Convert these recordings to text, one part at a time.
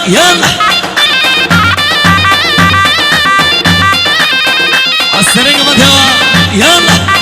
يلا السريع مدوا يلا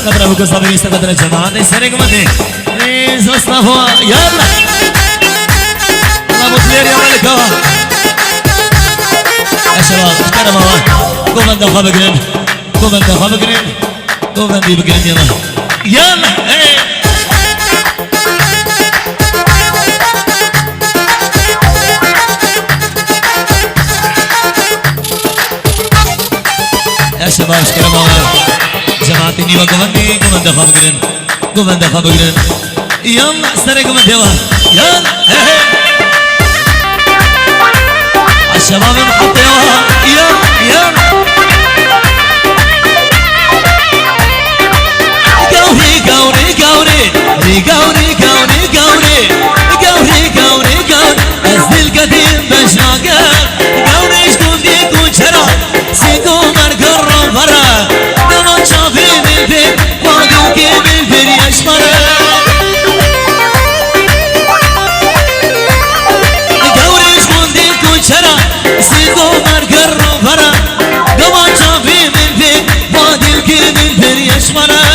قدر ابو قصه بيست قدر الجماعه يسرق مدي ريز مصطفى يلا الله ابو كلير يا ملك هوا يا شباب كرم هوا قوم انت خبقرين قوم انت خبقرين قوم انت بقرين يلا يلا ايه يا شباب كرم هوا جماعتني وقومني قوم انت خبقرين قوم انت خبقرين يلا سرق مدوا يلا الشباب محطيوها يلا قوري قوري قوري قوري قوري قوري قوري قوري قوري أزل القديم بشاقر قوري شكون ديك وشرا سيكو مرقر فرا نمان شافي من فيك واقو كيب الفير يشمرا قوري شكون ديك وشرا سيكو مرقر فرا نمان شافي من فيك واقو كيب الفير يشمرا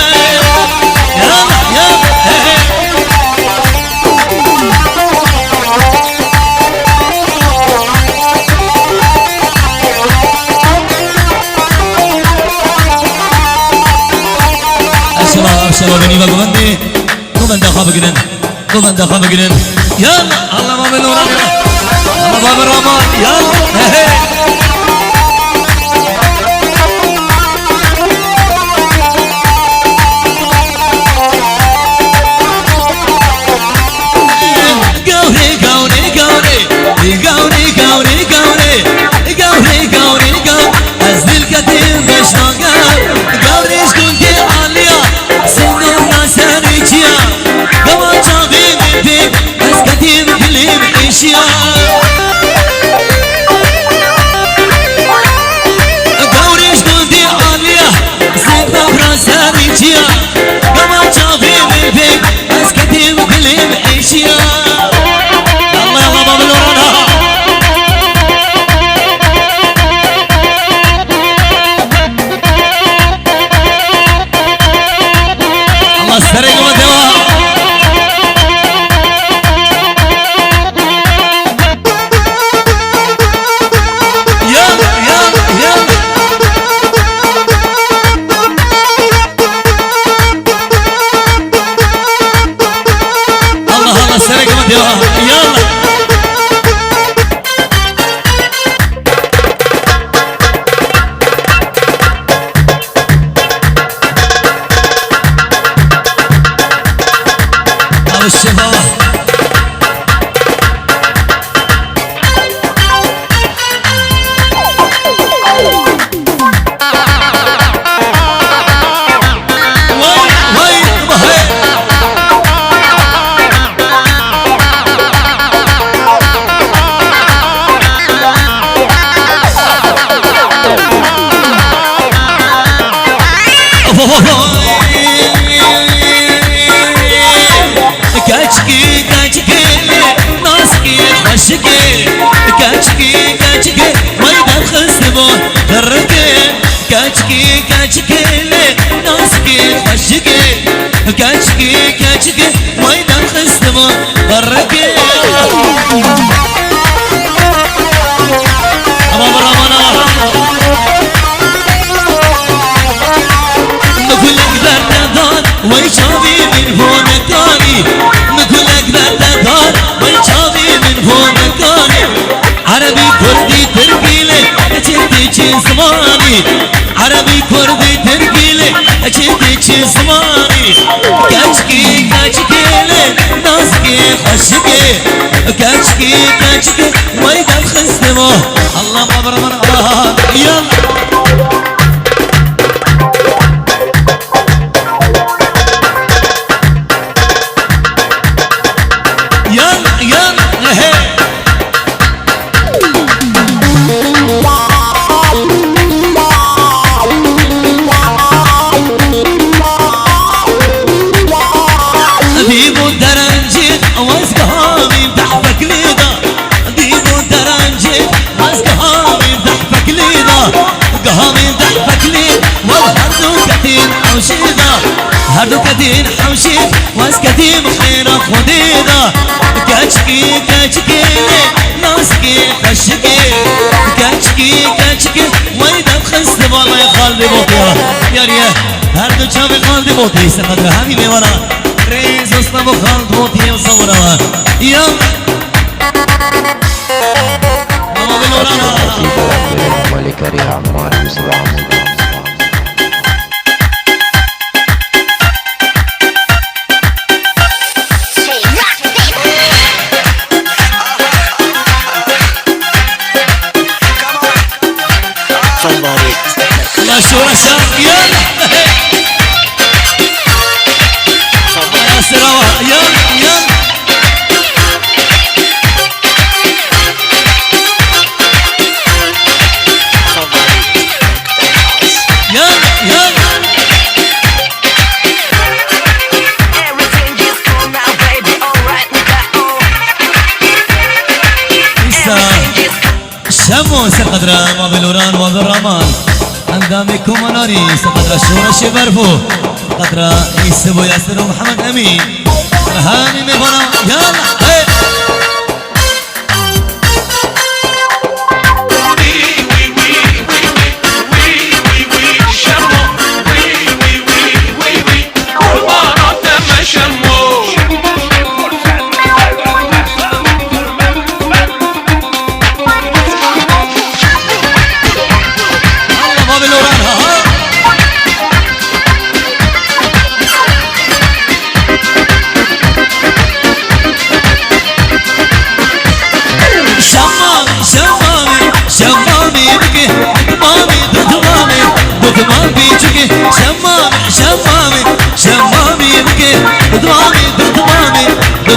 شباب نيبا قومني قوم انت خبقرين قوم انت خبقرين يلا الله ما بنورا الله باب الرحمن يلا قوري قوري قوري قوري قوري قوري قوري قوري قوري أزل الكتيب بشاقر قوري شكون دي عالية سنو ناسانيجيا قوى شافي من فيك بس كتيب كليم إيشيا قوري شكون دي عالية سنو ناسانيجيا قوى شافي من فيك بس كتيب كليم إيشيا الله الله باب الورانا الله سرق مدوا يلا يلا يلا الله الله سرق مدوا يلا الشباب كاتشكي وای چاوی من فونکانی مکلک بردار وای چاوی من فونکانی عربی کردی ترکیله چه چه زمانی عربی کردی ترکیله چه چه زمانی کچکی کچکیله نازکی خشکی کچکی کچکی وای دل خستمو الله مبر من يلا هردو كدين حوشيك واس كديم خيرا خديدا كاتشكي كاتشكي ناسكي خشكي كاتشكي كاتشكي ويدا خست والله يا خالدي بوطيا يا ريا هردو شافي خالدي بوطي سقدر هامي ميوانا ريز وصنبو خالد بوطي وصورا يا ماما بالورانا ملك ريع عمار بسرعة شورى الشرق يلا يا سراوة يلا يلا شمو سقدر ما بالوران وبالرمان عندامكم مناري سقدر الشورى شبرفو قدر يسبو ياسر ومحمد امين هاني ميفانا يلا هي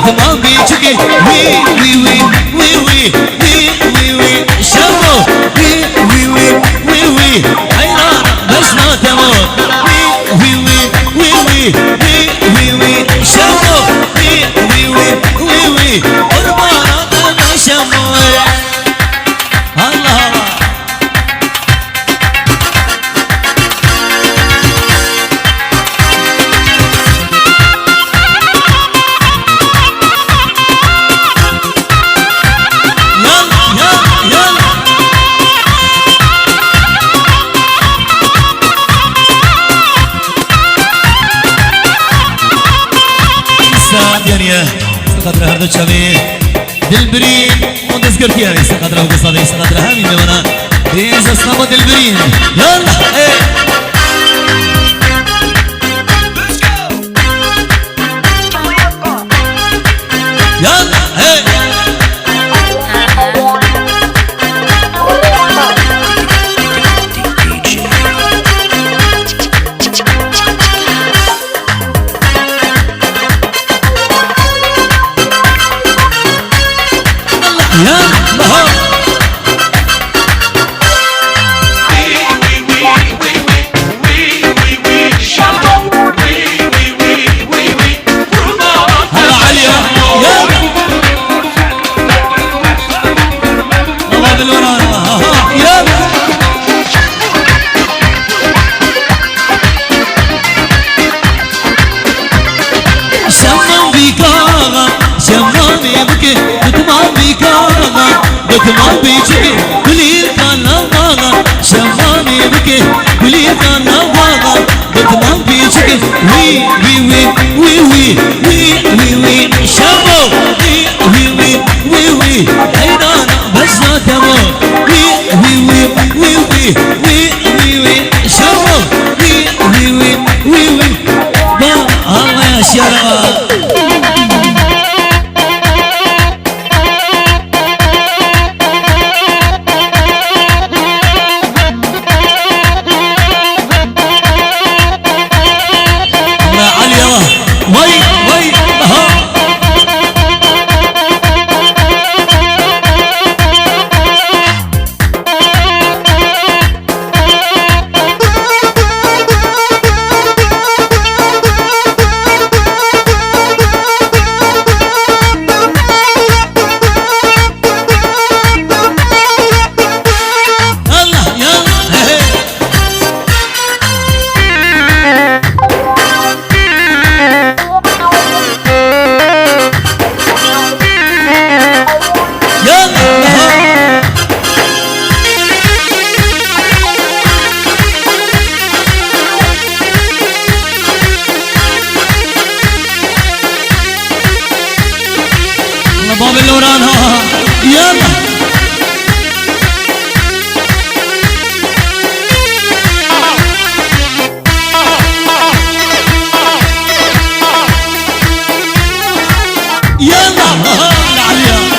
Come بيجي وي وي وي وي وي وي وي وي شمو وي وي وي وي وي حيران بس ما تموت وي وي وي وي وي وي وي شمو وي وي وي وي وي قربان ما شمو الله قدر هردو چاوی دلبرین اون دزگر کیا نیست قدر او قصه نیست قدر همین بمانا ریز اسلام دلبرین یالا یالا دكمان بيجي كلير كان نواغا شمامي بكي كلير كان نواغا دكمان بيجي وي وي وي باش يا رب الله عليا وي وي ها باب اللوران ها يلا يلا العليا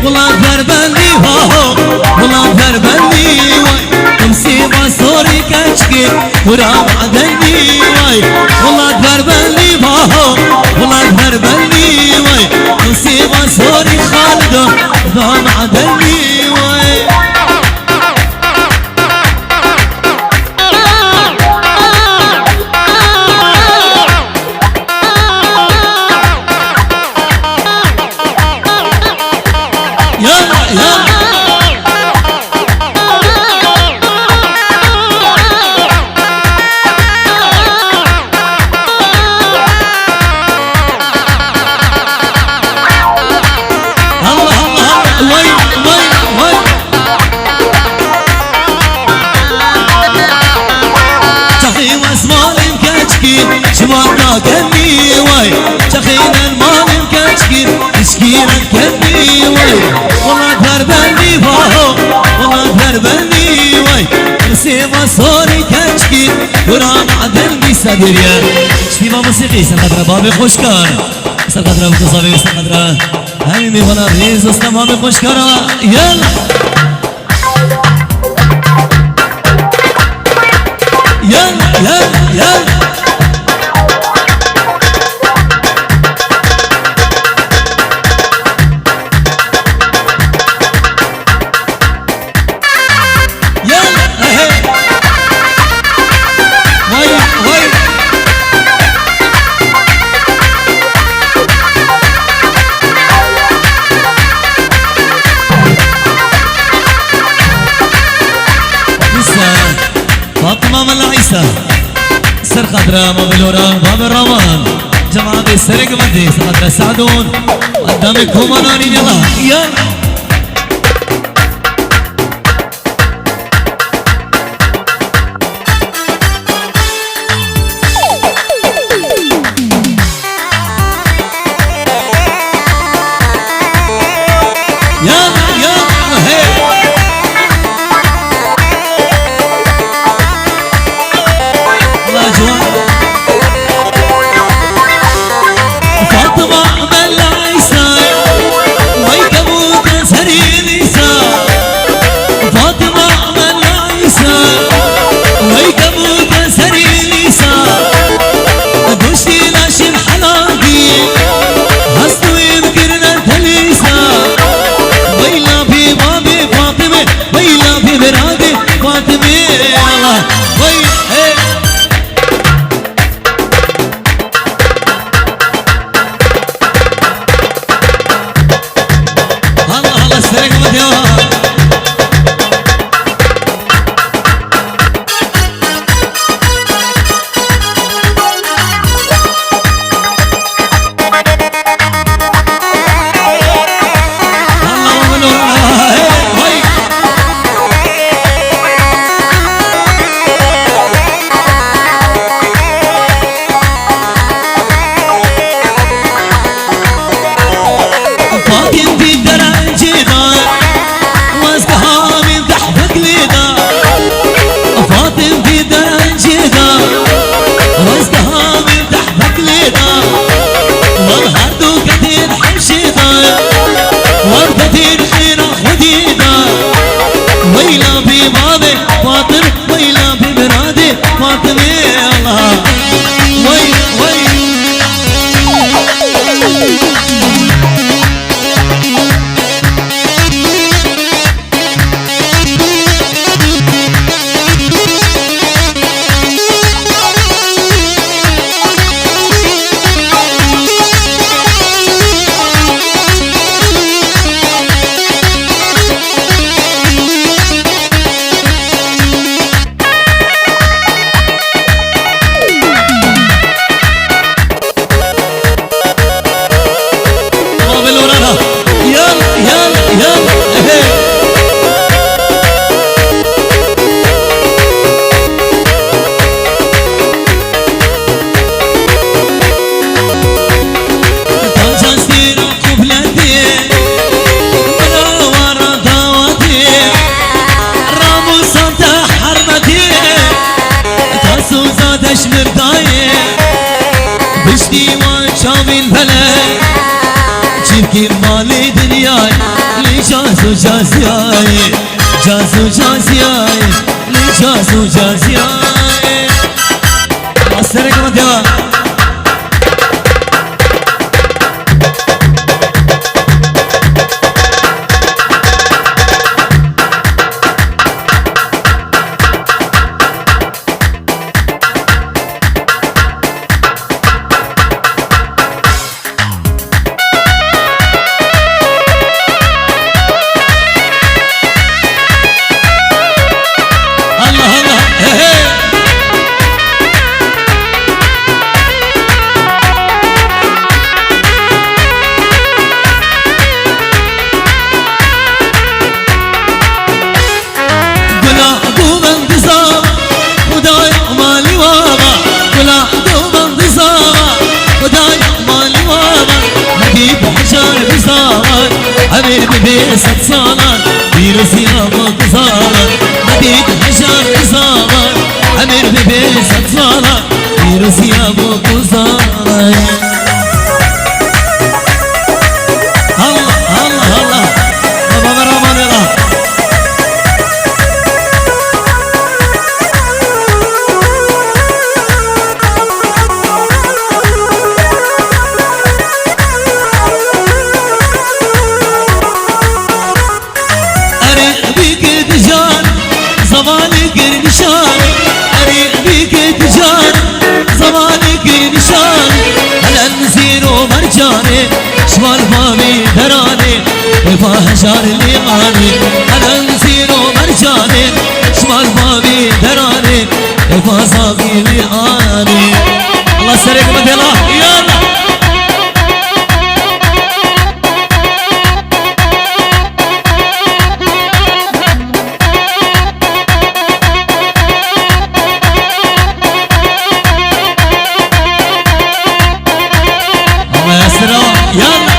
والله فربني هو والله فربني واي مصيبة صوري كشكي ورام عدني واي والله فربني هو والله فربني واي مصيبة صوري خالده ورام عدني واي شمعنا كني واي شخينا المال مكشكي مسكينا كني واي والله تربني فاهو والله تربني واي نسيما صوري كشكي ورام عدل بيسادريا شتيما موسيقي سنقدر بابي خوشكار سنقدر بتصابي سنقدر همي ميوانا ريز استمامي خوشكار يلا يلا يلا يلا فاطمة من عيسى سر خضراء مبلورة باب الرمان جماعة السرق مدي خضراء سعدون قدامك هم نانين يلا يلا فاطمة من عيسى ويكبوك ببرادي فاطمة الله وي هي الله الله السلام عليكم مالي دنياي لجازو جازياي جازو جازياي لجازو جازياي أسرق مدوا بيست صالان بيرسي أبو صالان مديد حجار صالان أمير بيست صالان بيرسي أبو صالان الله الله الله بابا رمان الله شمال بابي دراني وفاهشار الليماني أنا نسير ومرجاني شمال بابي دراني وفاصابي لياني الله سريك مدلا يلا الله يسرع يلا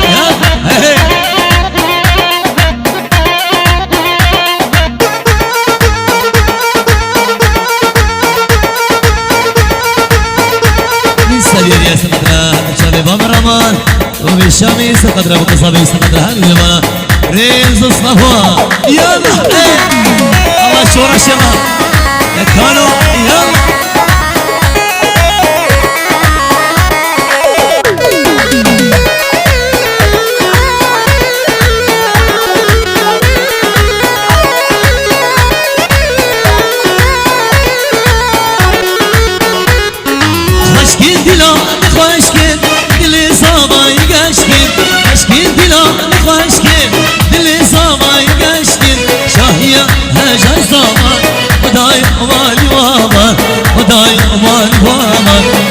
يا سقدرة شباب بامرمان وبالشامي سقدرة بقصابي سقدرة هالجمالة ريز الصفوة يلا الله شورى شباب يا كانوا يلا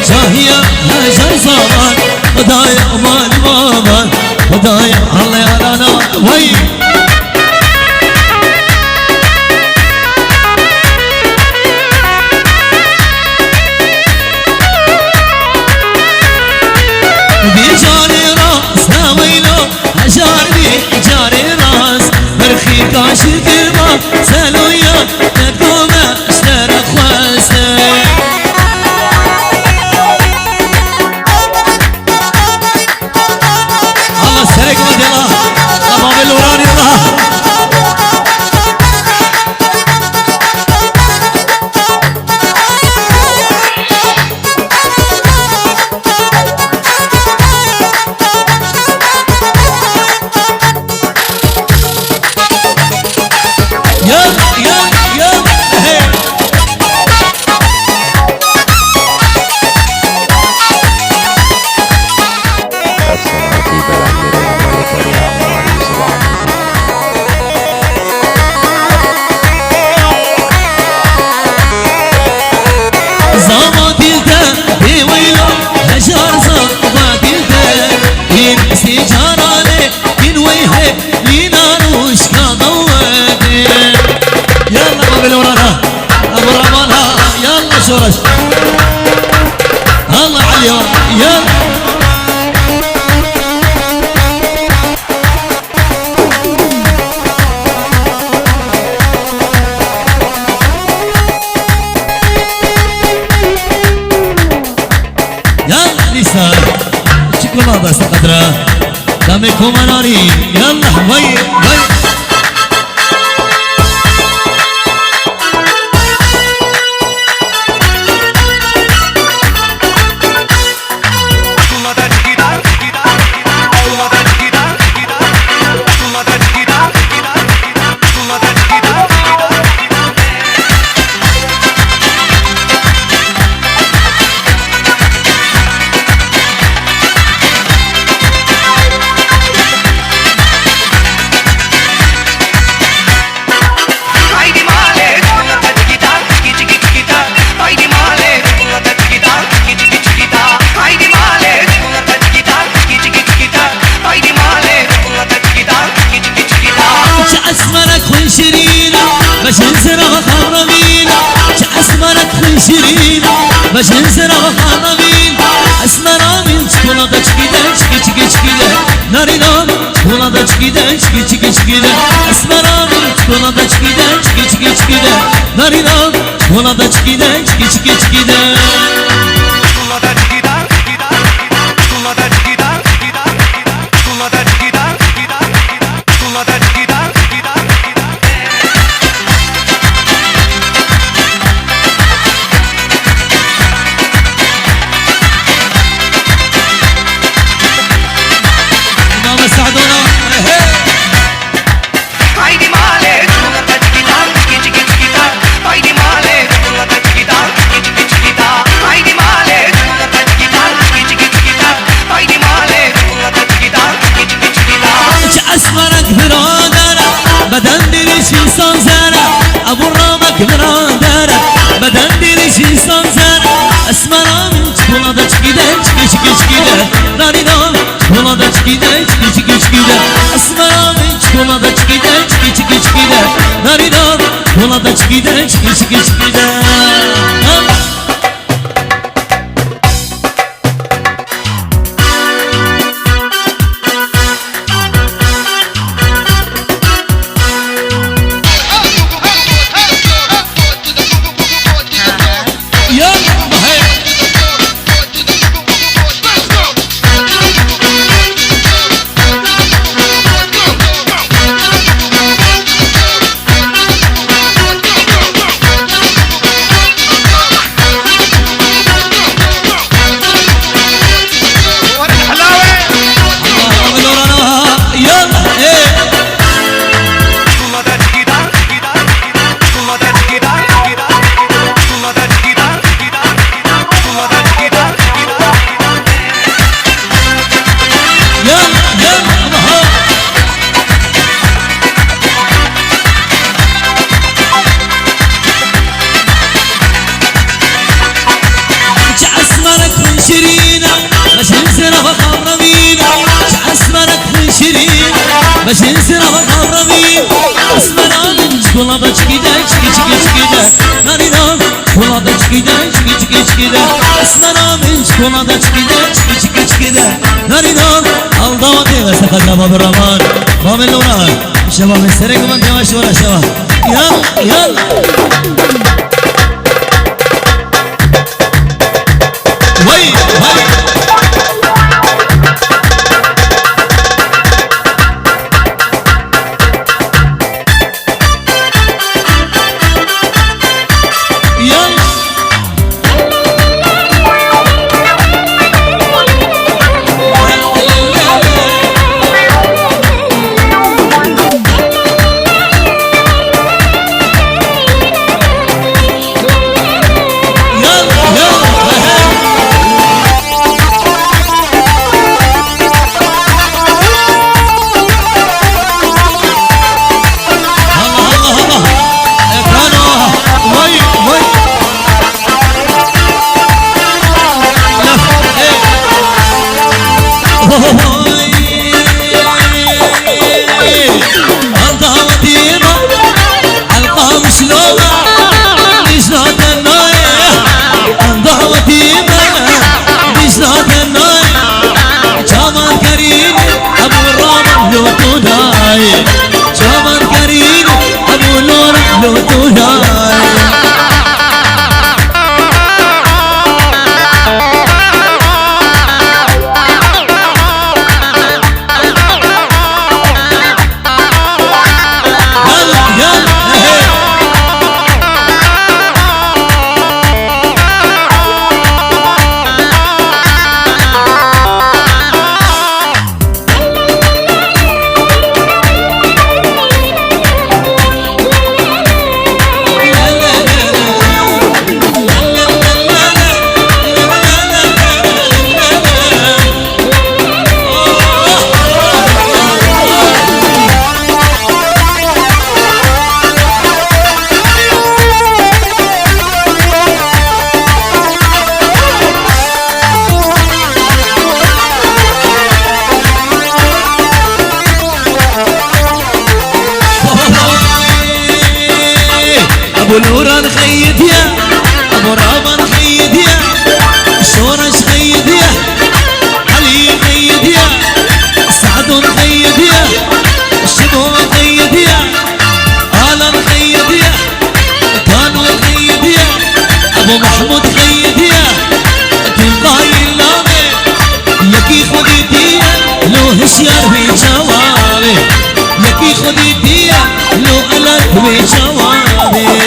شاهية هجر زمان خدايا امان امان خدايا الله يا رانا وي بيجاري راس ناويلو هجاري جاري راس برخي كاشي كلمة سالويا تقوم اشترى خواسته الله سرق ودي الله أمام الوراني الله شورش الله علي يلا يلا لسه شوكولاته استقدره دمكم مناري يلا وي وي باش نزرع خرمين اسمرك خنشرين باش نزرع خرمين اسمرا من شكولاتة شكيدة شكي شكي شكيدة ناري نار شكولاتة شكيدة شكي شكي شكيدة اسمرا من شكولاتة شكيدة شكي شكي شكيدة ناري نار شكولاتة شكيدة شكي شكي شكيدة اسمرك برادرة بدن ديريش انسان زارة ابو رامك برادرة بدن ديريش انسان زارة اسمرا من شكولاتة شكيدة شكي شكي شكيدة ناري نار شكولاتة شكيدة شكي شكي شكيدة اسمرا من شكولاتة شكيدة شكي شكي شكيدة ناري نار شكولاتة شكيدة شكي شكي شكيدة çikolata çikide çiki çiki çikide Narinan çikolata çikide çiki çiki çikide Aslanamın çikolata çikide çiki çiki çikide Narinan aldavati ve sakata baburaman Babeluna Şeba mesterek man yavaş vara şeba Yal yal Vay vay ابو نوران خيد يا ابو رابان خيد يا شورش خيد يا علي خيد يا سعد خيد يا شبو خيد يا آلان خيد يا كانو خيد يا ابو محمود خيد يا تلقاي اللامي يكي خدي ديا لو هشيار في جوابي يكي خدي ديا لو ألك في جوابي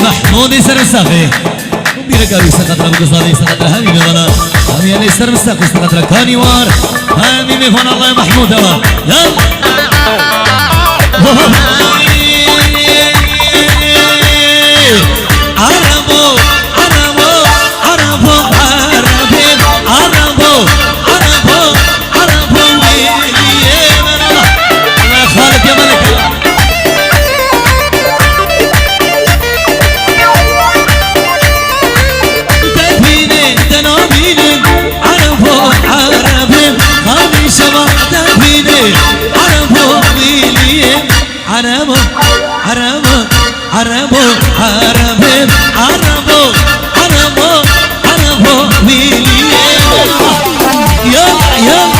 محمود سر الصافي لك أبي سقط لك قصادي سقط همي بغلا همي اللي سر مستقو سقط لك كاني وار همي مفون الله يا محمود يلا عربو عربو عربو عربين عربو عربو عربو ويلي الله خالق يا ملك تبيني تناميني عربو عربين خالي شباب تبيني عربو ويلي عربو عربو عربو عربين عربو عربو عربو ويلي يلا يلا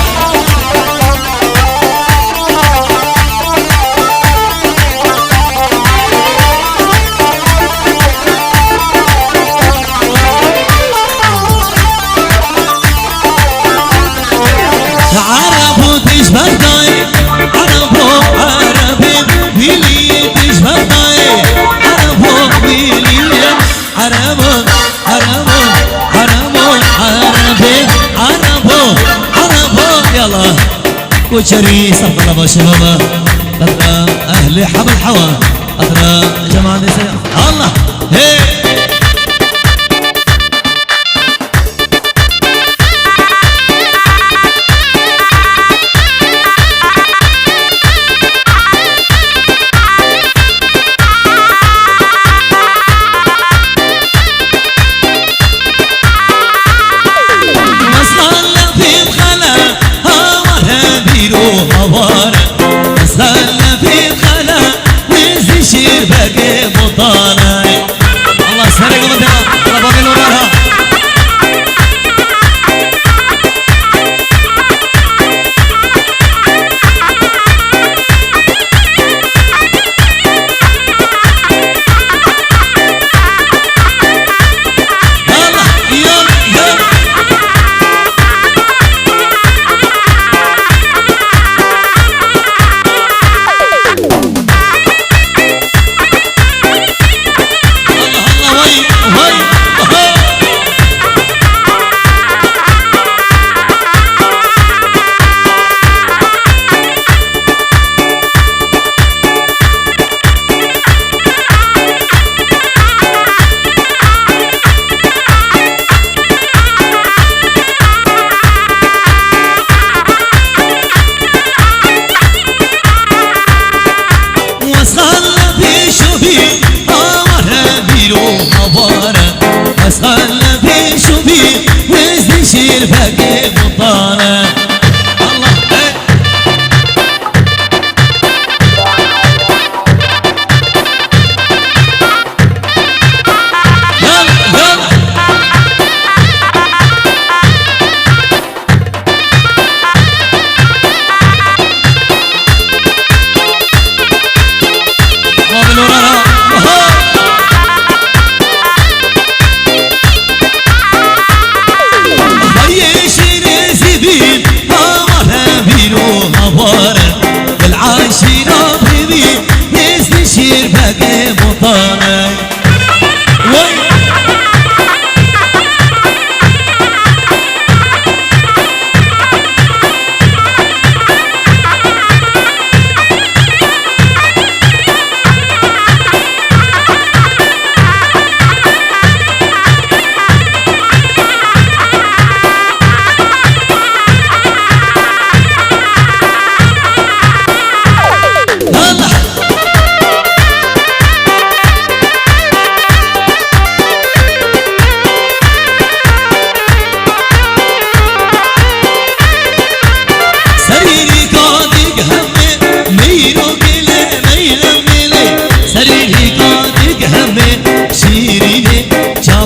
عربو تشبه داي عربو عربين ويلي تشبه داي عربو ويلي عربو عربو عربو عربين عربو عربو يلا كوشري صف الله شبابا أترى أهل حب الحوا أترى جماعة الله هي مسهلة في الخلا وزشير باقي مطالع الله سرق مدها الله باقي نورها مسهلة في شوفي وزشير باقي مطالع الله يلا يلا بالعاشرة بيبي يستشير باقي مطالع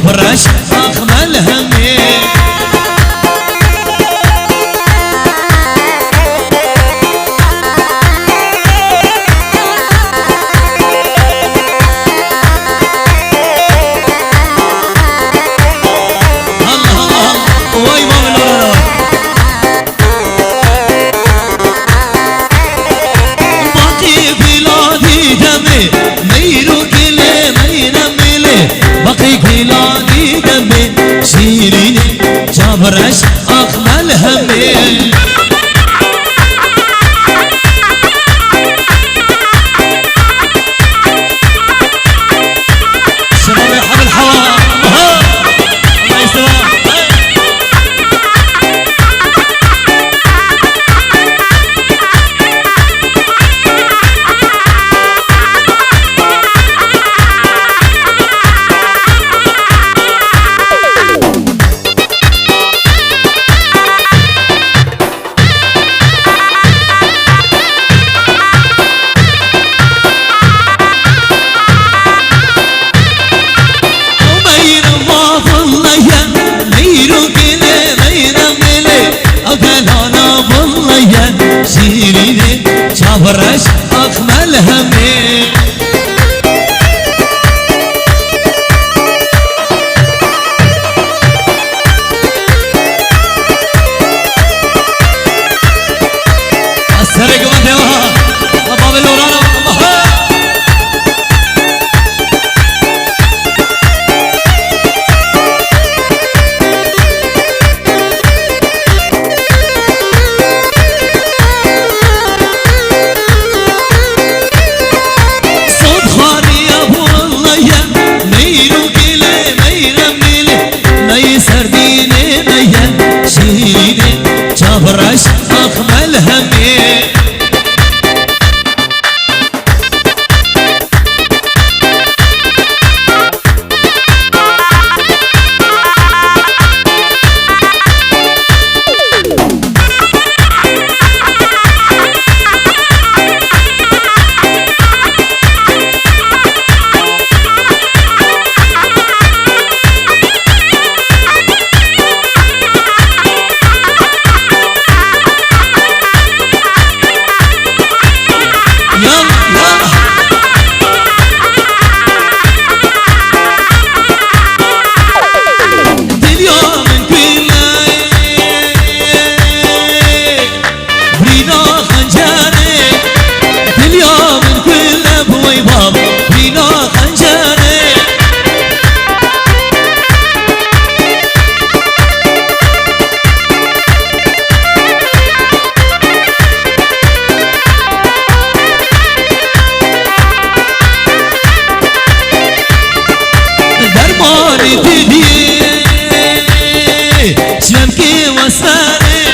فرش أخمل همي الله وي مولونا باقي بلادي دمي ميرو كلي مينملي باقي بلادي دمي صبرش أخمل همي شباب يا حب الحوا الله يسلمك شيريني صبرش أخمل همي السرق وديوها أباب الورانا شيريني صبرش أخمل همي جمكي وساني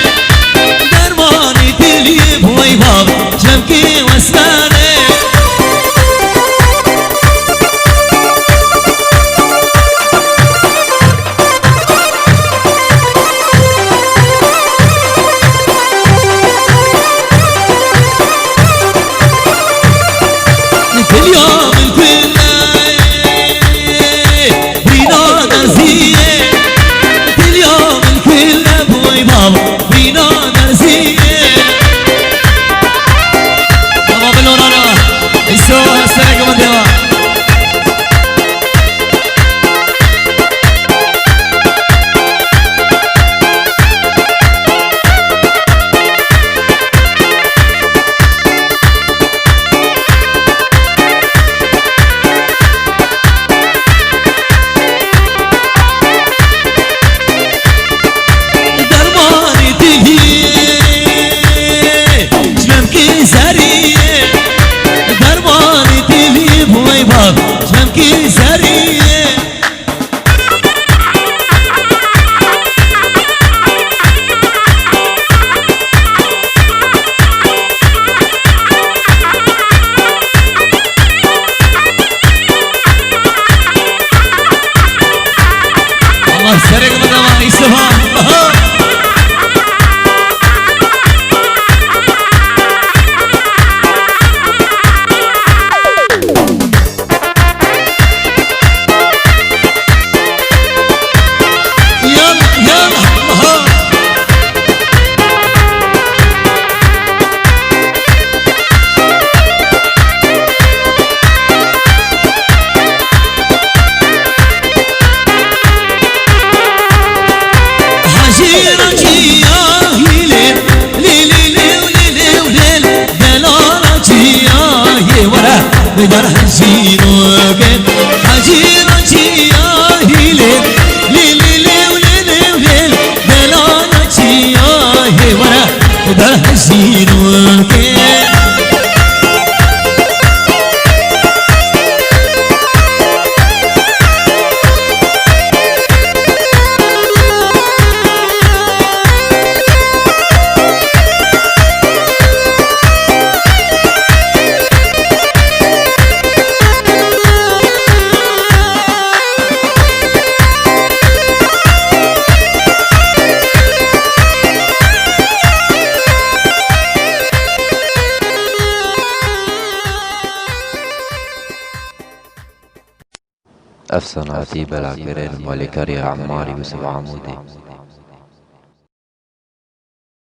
درماني تلي بوي باب جمكي وساني كل يوم الكل بينا نزيه كل يوم الكل بوي بابا بينا نزيه بابا بلورانا يسوى السرقة مديوة جمكي سريه الله سرق مدام يسوها بدر حجيرو قد حجيرو جيا هيلي ليلي ليلي ليلي شيروكي أفسن عتيب العكرين الملكري عمار يوسف عمودي.